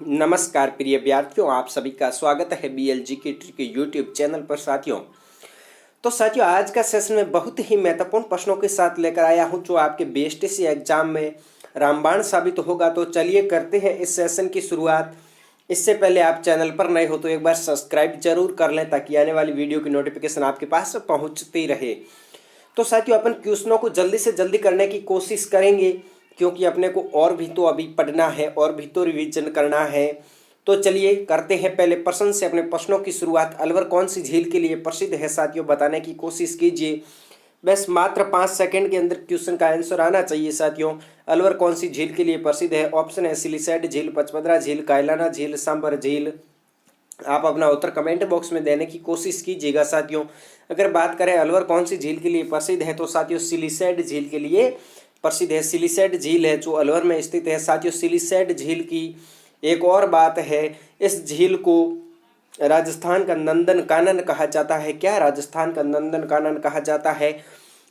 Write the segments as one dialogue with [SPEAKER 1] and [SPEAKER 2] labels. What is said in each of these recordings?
[SPEAKER 1] नमस्कार प्रिय विद्यार्थियों, आप सभी का स्वागत है BLG के ट्रिक के यूट्यूब चैनल पर। साथियों आज का सेशन में बहुत ही महत्वपूर्ण प्रश्नों के साथ लेकर आया हूं जो आपके BSTC एग्जाम में रामबाण साबित होगा। तो चलिए करते हैं इस सेशन की शुरुआत। इससे पहले आप चैनल पर नए हो तो एक बार सब्सक्राइब जरूर कर लें ताकि आने वाली वीडियो की नोटिफिकेशन आपके पास पहुँचती रहे। तो साथियों अपन क्वेश्चनों को जल्दी से जल्दी करने की कोशिश करेंगे क्योंकि अपने को और भी तो अभी पढ़ना है और भी तो रिवीजन करना है। तो चलिए करते हैं पहले प्रश्न से अपने प्रश्नों की शुरुआत। अलवर कौन सी झील के लिए प्रसिद्ध है साथियों, बताने की कोशिश कीजिए। बस मात्र 5 सेकंड के अंदर क्वेश्चन का आंसर आना चाहिए साथियों। अलवर कौन सी झील के लिए प्रसिद्ध है? ऑप्शन है सिलीसैड झील, पचमदरा झील, कायलाना झील, सांबर झील। आप अपना उत्तर कमेंट बॉक्स में देने की कोशिश कीजिएगा साथियों। अगर बात करें अलवर कौन सी झील के लिए प्रसिद्ध है तो साथियों सिलीसैड झील के लिए प्रसिद्ध है। सिलीसैड झील है जो अलवर में स्थित है साथियों। सिलीसैड झील की एक और बात है, इस झील को राजस्थान का नंदन कानन कहा जाता है। क्या राजस्थान का नंदन कानन कहा जाता है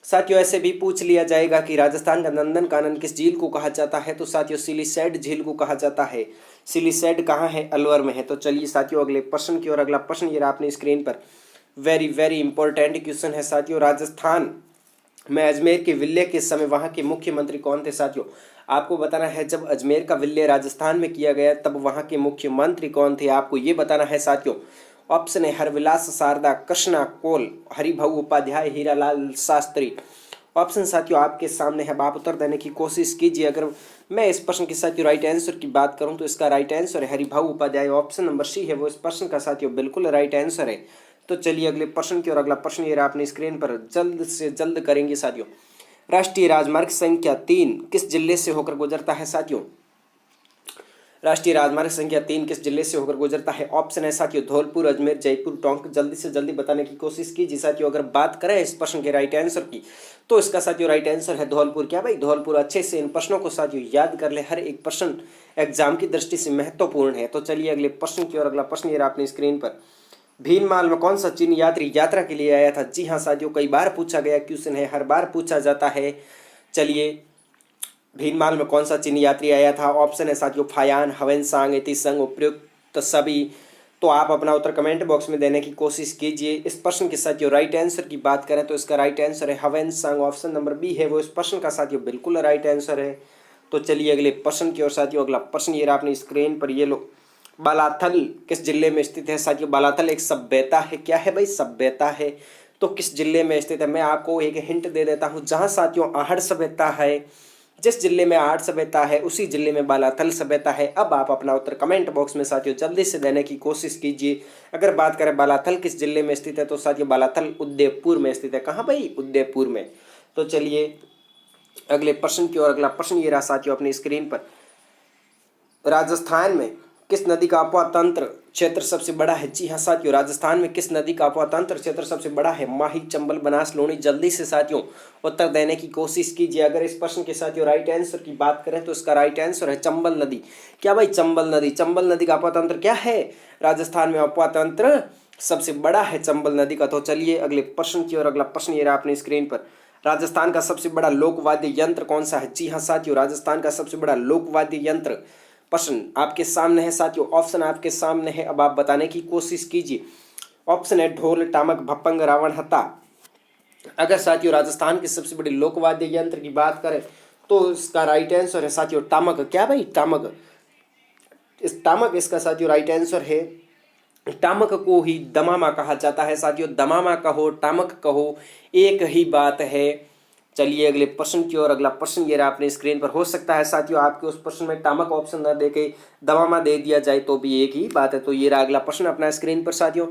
[SPEAKER 1] साथियों? ऐसे भी पूछ लिया जाएगा कि राजस्थान का नंदन कानन किस झील को कहा जाता है तो साथियों सिलीसैड झील को कहा जाता है। सिलीसैड कहाँ है? अलवर में है। तो चलिए साथियों अगले प्रश्न की ओर। अगला प्रश्न ये आपने स्क्रीन पर वेरी इंपॉर्टेंट क्वेश्चन है साथियों। राजस्थान में अजमेर के विलय के समय वहां के मुख्यमंत्री कौन थे साथियों? आपको बताना है जब अजमेर का विलय राजस्थान में किया गया तब वहां के मुख्यमंत्री कौन थे, आपको ये बताना है साथियों। ऑप्शन है हरविलास शारदा, कृष्णा कोल, हरिभाऊ उपाध्याय, हीरालाल शास्त्री। ऑप्शन साथियों आपके सामने है, अब आप उत्तर देने की कोशिश कीजिए। अगर मैं इस प्रश्न के साथियों राइट आंसर की बात करूं तो इसका राइट आंसर है Haribhau Upadhyay. Option number C है वो इस प्रश्न का साथियों बिल्कुल राइट आंसर है। तो चलिए अगले प्रश्न की ओर। अगला प्रश्न ये अपनी स्क्रीन पर जल्द से जल्द करेंगे साथियों। राष्ट्रीय राजमार्ग संख्या 3 किस जिले से होकर गुजरता है साथियों? राष्ट्रीय राजमार्ग संख्या 3 किस जिले से होकर गुजरता है? ऑप्शन है साथियों धौलपुर, अजमेर, जयपुर, टोंक। जल्दी से जल्दी बताने की कोशिश कीजिए साथियों। अगर बात करें इस प्रश्न के राइट आंसर की तो इसका साथियों राइट आंसर है धौलपुर। क्या भाई धौलपुर? अच्छे से इन प्रश्नों को साथियों याद कर ले, हर एक प्रश्न एग्जाम की दृष्टि से महत्वपूर्ण है। तो चलिए अगले प्रश्न की ओर। अगला प्रश्न ये अपनी स्क्रीन पर भीनमाल में कौन सा चीनी यात्री यात्रा के लिए आया था? जी हाँ साथियों कई बार पूछा गया क्वेश्चन है, हर बार पूछा जाता है। चलिए भीनमाल में कौन सा चीनी यात्री आया था? ऑप्शन है साथियों फायान, हवेनसांग, इतिसंग, उपयुक्त सभी। तो आप अपना उत्तर कमेंट बॉक्स में देने की कोशिश कीजिए। इस प्रश्न के साथियों राइट आंसर की बात करें तो इसका राइट आंसर है हवेनसांग। ऑप्शन नंबर बी है वो इस प्रश्न का साथियों बिल्कुल राइट आंसर है। तो चलिए अगले प्रश्न की ओर साथियों। अगला प्रश्न ये आपने स्क्रीन पर ये लो। बालाथल किस जिले में स्थित है साथियों? बालाथल एक सभ्यता है। क्या है भाई? सभ्यता है। तो किस जिले में स्थित है? मैं आपको एक हिंट दे देता हूं, जहां साथियों आहड़ सभ्यता है, जिस जिले में आहड़ सभ्यता है उसी जिले में बालाथल सभ्यता है। अब आप अपना उत्तर कमेंट बॉक्स में साथियों जल्दी से देने की कोशिश कीजिए। अगर बात करें बालाथल किस जिले में स्थित है तो साथियों बालाथल उदयपुर में स्थित है। कहाँ भाई? उदयपुर में। तो चलिए अगले प्रश्न की ओर। अगला प्रश्न ये रहा साथियों अपनी स्क्रीन पर। राजस्थान में किस नदी का अपवा तंत्र क्षेत्र सबसे बड़ा है? जी हाँ साथियों राजस्थान में किस नदी का अपवा तंत्र क्षेत्र सबसे बड़ा है? माही, चंबल, बनास, लूणी। जल्दी से साथियों उत्तर देने की कोशिश कीजिए। अगर इस प्रश्न के साथियों राइट आंसर की बात करें तो इसका राइट आंसर है चंबल नदी। क्या भाई? चंबल नदी। चंबल नदी का अपवा तंत्र क्या है? राजस्थान में अपवा तंत्र सबसे बड़ा है चंबल नदी का। तो चलिए अगले प्रश्न की ओर। अगला प्रश्न ये रहा अपनी स्क्रीन पर। राजस्थान का सबसे बड़ा लोकवाद्य यंत्र कौन सा है? जी हाँ साथियों राजस्थान का सबसे बड़ा लोकवाद्य यंत्र प्रश्न आपके सामने है साथियों। ऑप्शन आपके सामने है, अब आप बताने की कोशिश कीजिए। ऑप्शन है ढोल, टामक, भपंग, रावण, हत्ता। अगर साथियों राजस्थान के सबसे बड़े लोकवाद्य यंत्र की बात करें तो इसका राइट आंसर है साथियों टामक। क्या भाई? टामक। इस टामक इसका साथियों राइट आंसर है। टामक को ही दमामा कहा जाता है साथियों। दमामा कहो, टामक कहो, एक ही बात है। चलिए अगले प्रश्न की ओर। अगला प्रश्न ये रहा अपने स्क्रीन पर। हो सकता है साथियों आपके उस प्रश्न में टामक ऑप्शन न देके दमामा दे दिया जाए तो भी एक ही बात है। तो ये रहा अगला प्रश्न अपना स्क्रीन पर साथियों।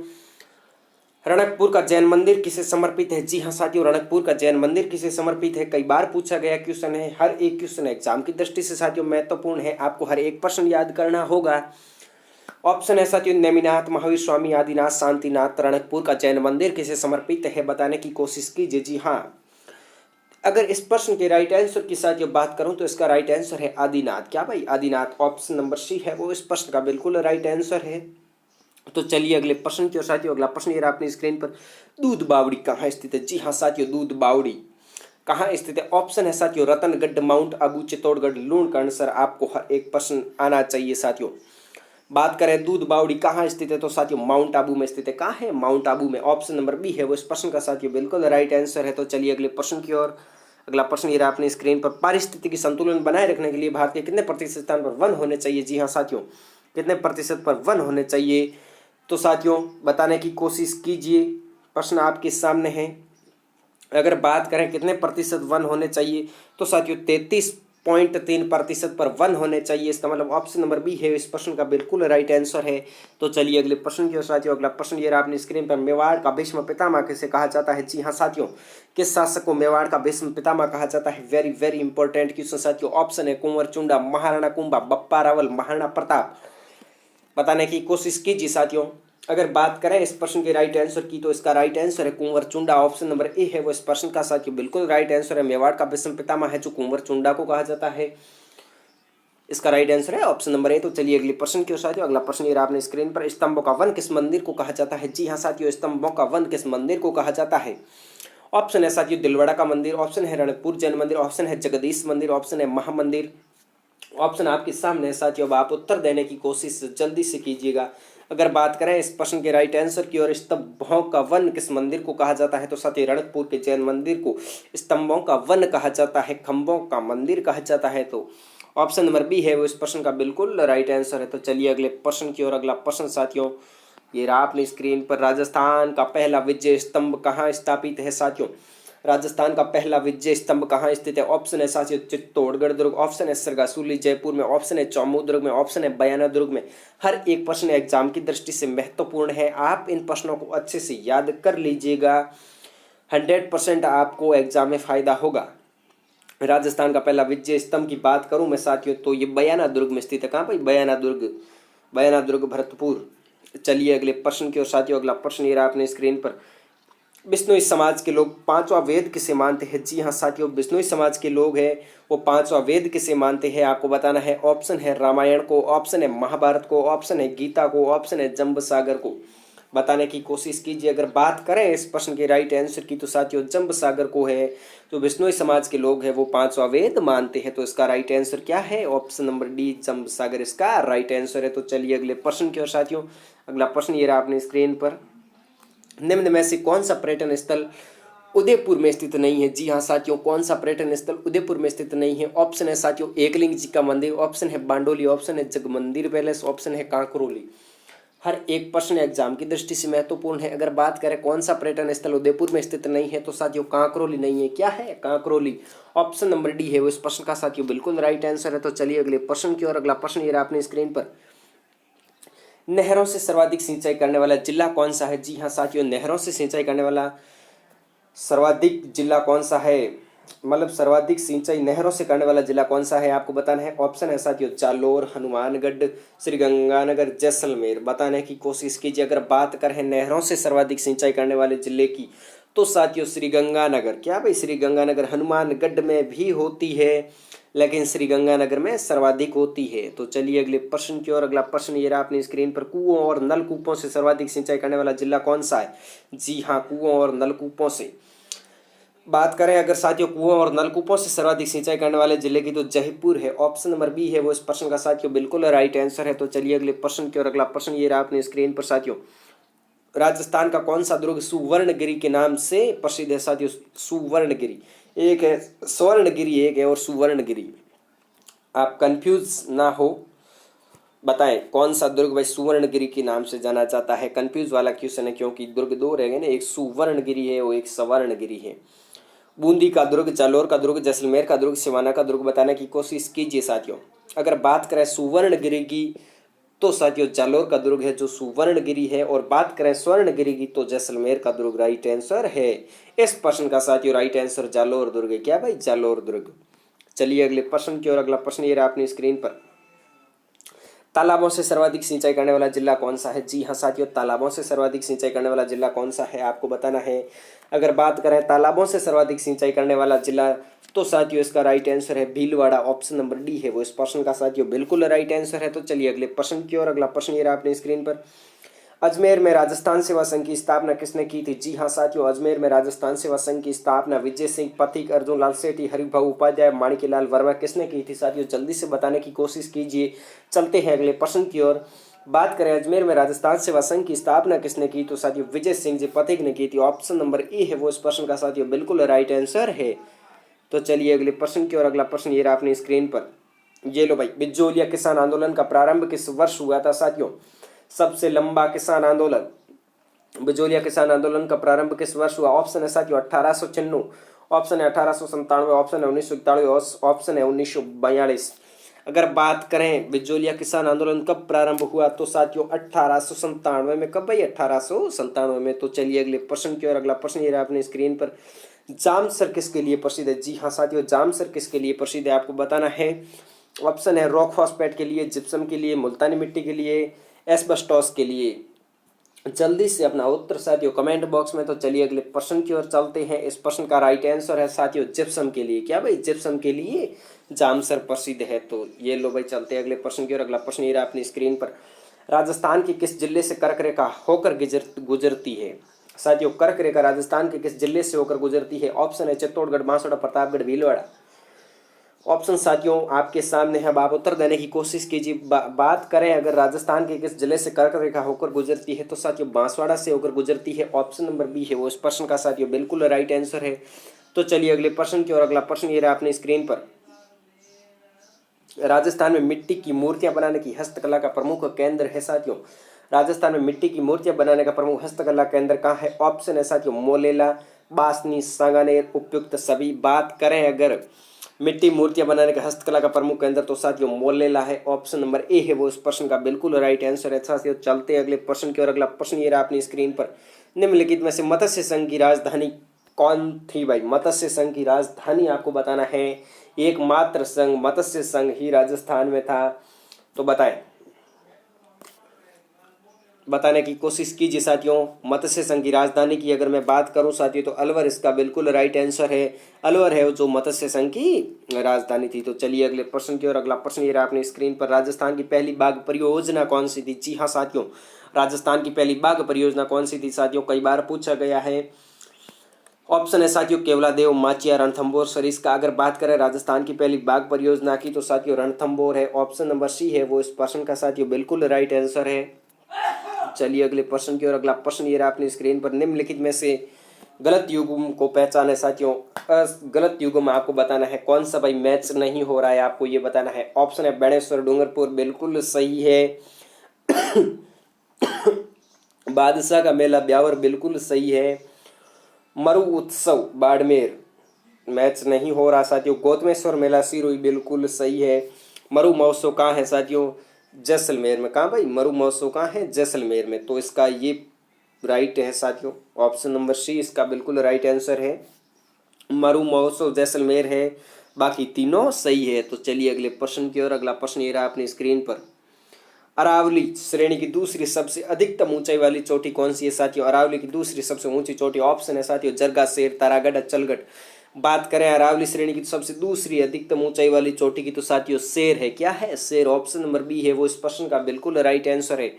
[SPEAKER 1] रणकपुर का जैन मंदिर किसे समर्पित है? जी हाँ साथियों रणकपुर का जैन मंदिर किसे समर्पित है? कई बार पूछा गया क्वेश्चन है, हर एक क्वेश्चन एग्जाम की दृष्टि से साथियों महत्वपूर्ण है। आपको हर एक प्रश्न याद करना होगा। ऑप्शन है साथियों नेमिनाथ, महावीर स्वामी, आदिनाथ, शांतिनाथ। रणकपुर का जैन मंदिर किसे समर्पित है बताने की कोशिश कीजिए। जी हाँ अगर इस प्रश्न के राइट आंसर की साथियों बात करूं तो इसका राइट आंसर है आदिनाथ। क्या भाई? आदिनाथ। ऑप्शन नंबर सी है वो इस प्रश्न का बिल्कुल राइट आंसर है। तो चलिए अगले प्रश्न की ओर साथियों। अगला प्रश्न ये रहा अपनी स्क्रीन पर। दूध बावड़ी कहाँ स्थित है? जी हाँ साथियों दूध बावड़ी कहाँ स्थित है? ऑप्शन है साथियों रतनगढ़, माउंट आबू, चित्तौड़गढ़, लूणकरण। सर आपको हर एक प्रश्न आना चाहिए साथियों। बात करें दूध बावड़ी कहाँ स्थित है तो साथियों माउंट आबू में स्थित है। कहाँ है? माउंट आबू में। ऑप्शन नंबर बी है वो इस प्रश्न का साथियों बिल्कुल राइट आंसर है। तो चलिए अगले प्रश्न की ओर। अगला प्रश्न ये रहा अपनी स्क्रीन पर, पारिस्थितिकी संतुलन बनाए रखने के लिए भारत के कितने प्रतिशत स्थान पर वन होने चाहिए? जी हाँ साथियों, कितने प्रतिशत पर वन होने चाहिए? तो साथियों बताने की कोशिश कीजिए, प्रश्न आपके सामने है। अगर बात करें कितने प्रतिशत वन होने चाहिए तो साथियों 33.3% पर वन होने चाहिए। इसका मतलब ऑप्शन नंबर बी है इस प्रश्न का बिल्कुल राइट आंसर है। तो चलिए अगले प्रश्न की ओर साथियों। अगला प्रश्न ये रहा अपनी स्क्रीन पर, मेवाड़ का भीष्म पितामह किसे कहा जाता है? जी हाँ साथियों, किस शासक को मेवाड़ का भीष्म पितामह कहा जाता है? वेरी वेरी इंपॉर्टेंट क्वेश्चन साथियों। ऑप्शन है कुंवर चुंडा, महाराणा कुंभा, बप्पा रावल, महाराणा प्रताप। बताने की कोशिश कीजिए साथियों। अगर बात करें इस प्रश्न के राइट आंसर की तो इसका राइट आंसर है कुंवर चुंडा। ऑप्शन नंबर ए है वो इस प्रश्न का साथियों बिल्कुल राइट आंसर है। मेवाड़ का भीष्म पितामह है जो कुंवर चुंडा को कहा जाता है, इसका राइट आंसर है ऑप्शन नंबर ए। तो चलिए अगले प्रश्न की ओर साथियों। अगला प्रश्न ये रहा आपने स्क्रीन पर, स्तंभों का वन किस मंदिर को कहा जाता है? जी हाँ साथियों, स्तंभों का वन किस मंदिर को कहा जाता है? ऑप्शन है साथियों दिलवाड़ा का मंदिर, ऑप्शन है रणकपुर जैन मंदिर, ऑप्शन है जगदीश मंदिर, ऑप्शन है महामंदिर। ऑप्शन आपके सामने है साथियों, अब आप उत्तर देने की कोशिश जल्दी से कीजिएगा। अगर बात करें इस प्रश्न के राइट आंसर की ओर, स्तंभों का वन किस मंदिर को कहा जाता है तो साथियों रणकपुर के जैन मंदिर को स्तंभों का वन कहा जाता है, खंभों का मंदिर कहा जाता है। तो ऑप्शन नंबर बी है वो इस प्रश्न का बिल्कुल राइट आंसर है। तो चलिए अगले प्रश्न की ओर। अगला प्रश्न साथियों ये रहा अपनी स्क्रीन पर, राजस्थान का पहला विजय स्तंभ कहाँ स्थापित है? साथियों राजस्थान का पहला विजय स्तंभ कहाँ स्थित है? ऑप्शन है साथियों चित्तौड़गढ़ दुर्ग, ऑप्शन है सरगासुली जयपुर में, ऑप्शन है चौमू दुर्ग में, ऑप्शन है बयाना दुर्ग में। हर एक प्रश्न एग्जाम की दृष्टि से महत्वपूर्ण है, आप इन प्रश्नों को अच्छे से याद कर लीजिएगा, 100% आपको एग्जाम में फायदा होगा। राजस्थान का पहला विजय स्तंभ की बात करूं मैं साथियों तो ये बयाना दुर्ग में स्थित है। कहाँ भाई? बयाना दुर्ग भरतपुर। चलिए अगले प्रश्न की ओर साथियों। अगला प्रश्न ये रहा अपने स्क्रीन पर, बिश्नोई समाज के लोग पांचवा वेद किसे मानते हैं? जी हाँ साथियों, बिश्नोई समाज के लोग हैं वो पांचवा वेद किसे मानते हैं आपको बताना है। ऑप्शन है रामायण को, ऑप्शन है महाभारत को, ऑप्शन है गीता को, ऑप्शन है जंबसागर को। बताने की कोशिश कीजिए। अगर बात करें इस प्रश्न के राइट आंसर की तो साथियों जंबसागर को है, जो बिश्नोई समाज के लोग हैं वो पांचवा वेद मानते हैं। तो इसका राइट आंसर क्या है? ऑप्शन नंबर डी जंबसागर इसका राइट आंसर है। तो चलिए अगले प्रश्न की ओर साथियों। अगला प्रश्न ये रहा अपनी स्क्रीन पर, निम्न में से कौन सा पर्यटन स्थल उदयपुर में स्थित नहीं है? जी हाँ साथियों, कौन सा पर्यटन स्थल उदयपुर में स्थित नहीं है? ऑप्शन है साथियों एकलिंग जी का मंदिर, ऑप्शन है बांडोली, ऑप्शन है जगमंदिर पैलेस, ऑप्शन है कांकरोली। हर एक प्रश्न एग्जाम की दृष्टि से महत्वपूर्ण है। अगर बात करें कौन सा पर्यटन स्थल उदयपुर में स्थित नहीं है तो साथियों कांकरोली नहीं है। क्या है? कांकरोली। ऑप्शन नंबर डी है वो इस प्रश्न का साथियों बिल्कुल राइट आंसर है। तो चलिए अगले प्रश्न की ओर। अगला प्रश्न ये रहा अपनी स्क्रीन पर, नहरों से सर्वाधिक सिंचाई करने वाला जिला कौन सा है? जी हाँ साथियों, नहरों से सिंचाई करने वाला सर्वाधिक जिला कौन सा है, मतलब सर्वाधिक सिंचाई नहरों से करने वाला जिला कौन सा है आपको बताना है। ऑप्शन है साथियों जालोर, हनुमानगढ़, श्रीगंगानगर, जैसलमेर। बताने की कोशिश कीजिए। अगर बात करें नहरों से सर्वाधिक सिंचाई करने वाले जिले की तो साथियों श्रीगंगानगर। क्या भाई? श्रीगंगानगर। हनुमानगढ़ में भी होती है लेकिन श्रीगंगानगर में सर्वाधिक होती है। तो चलिए अगले प्रश्न की ओर। अगला प्रश्न ये रहा अपनी स्क्रीन पर, कुओं और नलकूपों से सर्वाधिक सिंचाई करने वाला जिला कौन सा है? जी हाँ, कुओं और नलकूपों से बात करें अगर साथियों कुओं और नलकूपों से सर्वाधिक सिंचाई करने वाले जिले की तो जयपुर है। ऑप्शन नंबर बी है वो इस प्रश्न का साथियों बिल्कुल राइट आंसर है। तो चलिए अगले प्रश्न की ओर। अगला प्रश्न ये रहा अपनी स्क्रीन पर साथियों, राजस्थान का कौन सा दुर्ग सुवर्णगिरी के नाम से प्रसिद्ध है? साथियों सुवर्णगिरी एक है, स्वर्णगिरी एक है और सुवर्णगिरी। आप कंफ्यूज ना हो, बताएं कौन सा दुर्ग भाई सुवर्णगिरी के नाम से जाना जाता है। कंफ्यूज वाला क्वेश्चन है क्योंकि दुर्ग दो रह गए ना, एक सुवर्णगिरी है और एक स्वर्णगिरी है। बूंदी का दुर्ग, जालोर का दुर्ग, जैसलमेर का दुर्ग, सिवाना का दुर्ग। बताने की कोशिश कीजिए साथियों। अगर बात करें सुवर्णगिरी की तो साथियों जालोर का दुर्ग है जो सुवर्णगिरी है, और बात करें स्वर्णगिरी की तो जैसलमेर का दुर्ग राइट आंसर है। इस प्रश्न का साथियों राइट आंसर जालोर दुर्ग है। क्या भाई? जालोर दुर्ग। चलिए अगले प्रश्न की ओर। अगला प्रश्न ये रहा अपनी स्क्रीन पर, तालाबों से सर्वाधिक सिंचाई करने वाला जिला कौन सा है? जी हाँ साथियों, तालाबों से सर्वाधिक सिंचाई करने वाला जिला कौन सा है आपको बताना है। अगर बात करें तालाबों से सर्वाधिक सिंचाई करने वाला जिला तो साथियों इसका राइट आंसर है भीलवाड़ा। ऑप्शन नंबर डी है वो इस प्रश्न का साथियों बिल्कुल राइट आंसर है। तो चलिए अगले प्रश्न की ओर। अगला प्रश्न ये रहा अपनी स्क्रीन पर, अजमेर में राजस्थान सेवा संघ की स्थापना किसने की थी? जी हाँ साथियों, अजमेर में राजस्थान सेवा संघ की स्थापना विजय सिंह पथिक, अर्जुन लाल सेठी, हरिभाऊ उपाध्याय, माणिक्यलाल वर्मा किसने की थी? साथियों जल्दी से बताने की कोशिश कीजिए। चलते हैं अगले प्रश्न की ओर। बात करें अजमेर में राजस्थान सेवा संघ की स्थापना किसने की, तो साथियों विजय सिंह जी पथिक ने की थी। ऑप्शन नंबर ए है वो इस प्रश्न का साथियों बिल्कुल राइट आंसर है। तो चलिए अगले प्रश्न की ओर। अगला प्रश्न ये रहा अपनी स्क्रीन पर, ये लो भाई, बिजोलिया किसान आंदोलन का प्रारंभ किस वर्ष हुआ था साथियों। सबसे लंबा किसान आंदोलन, बिजोलिया किसान आंदोलन का प्रारंभ किस वर्ष हुआ। ऑप्शन है साथियों 1896, ऑप्शन है 1897, ऑप्शन है 1941, ऑप्शन है 1942। अगर बात करें बिजोलिया किसान आंदोलन कब प्रारंभ हुआ, तो साथियों 1897 में। कब भाई, 1897 में। तो चलिए अगले प्रश्न की ओर। अगला प्रश्न ये रहा अपनी स्क्रीन पर, जामसर किसके लिए प्रसिद्ध है। जी हाँ साथियों, जामसर किसके लिए प्रसिद्ध है आपको बताना है। ऑप्शन है रॉक फॉस्फेट के लिए, जिप्सम के लिए, मुल्तानी मिट्टी के लिए, एस्बेस्टॉस के लिए। जल्दी से अपना उत्तर साथियों कमेंट बॉक्स में। तो चलिए अगले प्रश्न की ओर चलते हैं। इस प्रश्न का राइट आंसर है साथियों जिप्सम के लिए। क्या भाई, जिप्सम के लिए जामसर प्रसिद्ध है। तो ये लो भाई, चलते हैं अगले प्रश्न की ओर। अगला प्रश्न ये रहा अपनी स्क्रीन पर, राजस्थान के किस जिले से कर्क रेखा होकर गुजरती है साथियों। कर्क रेखा राजस्थान के किस जिले से होकर गुजरती है। ऑप्शन है चित्तौड़गढ़, बांसवाड़ा, प्रतापगढ़, भीलवाड़ा। ऑप्शन साथियों आपके सामने है, अब आप उत्तर देने की कोशिश कीजिए। बात करें अगर राजस्थान के किस जिले से कर्क रेखा होकर गुजरती है, तो साथियों बांसवाड़ा से होकर गुजरती है। ऑप्शन नंबर बी है वो इस प्रश्न का साथियों बिल्कुल राइट आंसर है। तो चलिए अगले प्रश्न की ओर। अगला प्रश्न ये रहा अपनी स्क्रीन पर, राजस्थान में मिट्टी की मूर्तियां बनाने की हस्तकला का प्रमुख केंद्र है साथियों। राजस्थान में मिट्टी की मूर्तियां बनाने का प्रमुख हस्तकला केंद्र कहाँ है। ऑप्शन है साथियों मोलेला, बासनी, सांगानेर, उपयुक्त सभी। बात करें अगर मिट्टी मूर्तियां बनाने का हस्तकला का प्रमुख केंद्र, तो साथियों मोलेला है। ऑप्शन नंबर ए है वो इस प्रश्न का बिल्कुल राइट आंसर है। साथियों चलते अगले प्रश्न की ओर। अगला प्रश्न ये रहा अपनी स्क्रीन पर, निम्नलिखित में से मत्स्य संघ की राजधानी कौन थी भाई। मत्स्य संघ की राजधानी आपको बताना है। एकमात्र संघ मत्स्य संघ ही राजस्थान में था। तो बताने की कोशिश कीजिए साथियों। मत्स्य संघ की राजधानी की अगर मैं बात करूं साथियों, तो अलवर इसका बिल्कुल राइट आंसर है। अलवर है जो मत्स्य संघ की राजधानी थी। तो चलिए अगले प्रश्न की ओर। अगला प्रश्न ये रहा अपनी स्क्रीन पर, राजस्थान की पहली बाघ परियोजना कौन सी थी। जी हाँ साथियों, राजस्थान की पहली बाघ परियोजना कौन सी थी साथियों, कई बार पूछा गया है। ऑप्शन है साथियों केवलादेव, माचिया, रणथंभौर, सरिस्का। अगर बात करें राजस्थान की पहली बाघ परियोजना की, तो साथियों रणथंभौर है। ऑप्शन नंबर सी है वो इस प्रश्न का साथियों बिल्कुल राइट आंसर है। चलिए अगले प्रश्न की ओर। अगला प्रश्न ये रहा अपनी स्क्रीन पर, निम्नलिखित में से गलत युग्म को पहचाने साथियों। गलत युग्म आपको बताना है कौन सा भाई मैच नहीं हो रहा है, आपको ये बताना है। ऑप्शन है बेणेश्वर, डूंगरपुर, बिल्कुल सही है। बादशाह का मेला, ब्यावर, बिल्कुल सही है। मरु उत्सव, बाड़मेर, मैच नहीं हो रहा साथियों। गौतमेश्वर मेला, सिरोही, बिल्कुल सही है। मरु महोत्सव कहाँ है साथियों, जैसलमेर में। कहाँ भाई, मरु महोत्सव कहाँ है, जैसलमेर में। तो इसका ये राइट है साथियों, ऑप्शन नंबर सी इसका बिल्कुल राइट आंसर है। मरु महोत्सव जैसलमेर है, बाकी तीनों सही है। तो चलिए अगले प्रश्न की ओर। अगला प्रश्न ये रहा अपनी स्क्रीन पर, अरावली श्रेणी की दूसरी सबसे अधिकतम ऊंचाई वाली चोटी कौन सी है साथियों। अरावली की दूसरी सबसे ऊंची चोटी, ऑप्शन है साथियों जरगा, शेर, तारागढ़, अचलगढ़। बात करें अरावली श्रेणी की सबसे दूसरी अधिकतम ऊंचाई वाली चोटी की, तो साथियों शेर है। क्या है, शेर। ऑप्शन नंबर बी है वो इस प्रश्न का बिल्कुल राइट आंसर है।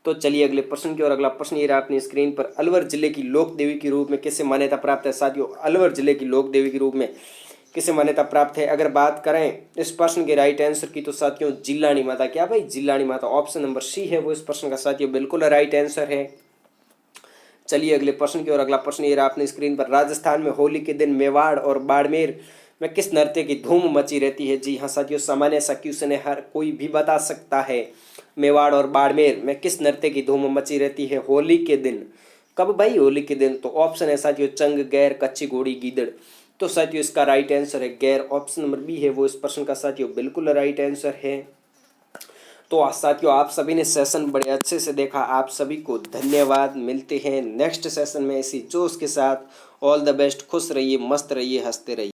[SPEAKER 1] तो चलिए अगले प्रश्न की ओर। अगला प्रश्न ये रहा अपनी स्क्रीन पर, अलवर जिले की लोक देवी के रूप में किसे मान्यता प्राप्त है साथियों। अलवर जिले की लोक देवी के रूप में किसे मान्यता प्राप्त है। अगर बात करें इस प्रश्न के राइट आंसर की, तो साथियों जिलानी माता। क्या भाई, Jilani Mata. Option number C है वो इस प्रश्न का साथियों बिल्कुल राइट आंसर है। चलिए अगले प्रश्न की ओर। अगला प्रश्न ये रहा अपनी स्क्रीन पर, राजस्थान में होली के दिन मेवाड़ और बाड़मेर में किस नृत्य की धूम मची रहती है। जी हाँ साथियों, सामान्य सा क्वेश्चन है, हर कोई भी बता सकता है। मेवाड़ और बाड़मेर में किस नृत्य की धूम मची रहती है होली के दिन। कब भाई, होली के दिन। तो ऑप्शन है साथियों चंग, गैर, कच्ची घोड़ी, गीदड़। तो साथियों इसका राइट आंसर है गैर। ऑप्शन नंबर बी है वो इस प्रश्न का साथियों बिल्कुल राइट आंसर है। तो साथियों आप सभी ने सेशन बड़े अच्छे से देखा, आप सभी को धन्यवाद। मिलते हैं नेक्स्ट सेशन में इसी जोश के साथ। ऑल द बेस्ट, खुश रहिए, मस्त रहिए, हंसते रहिए।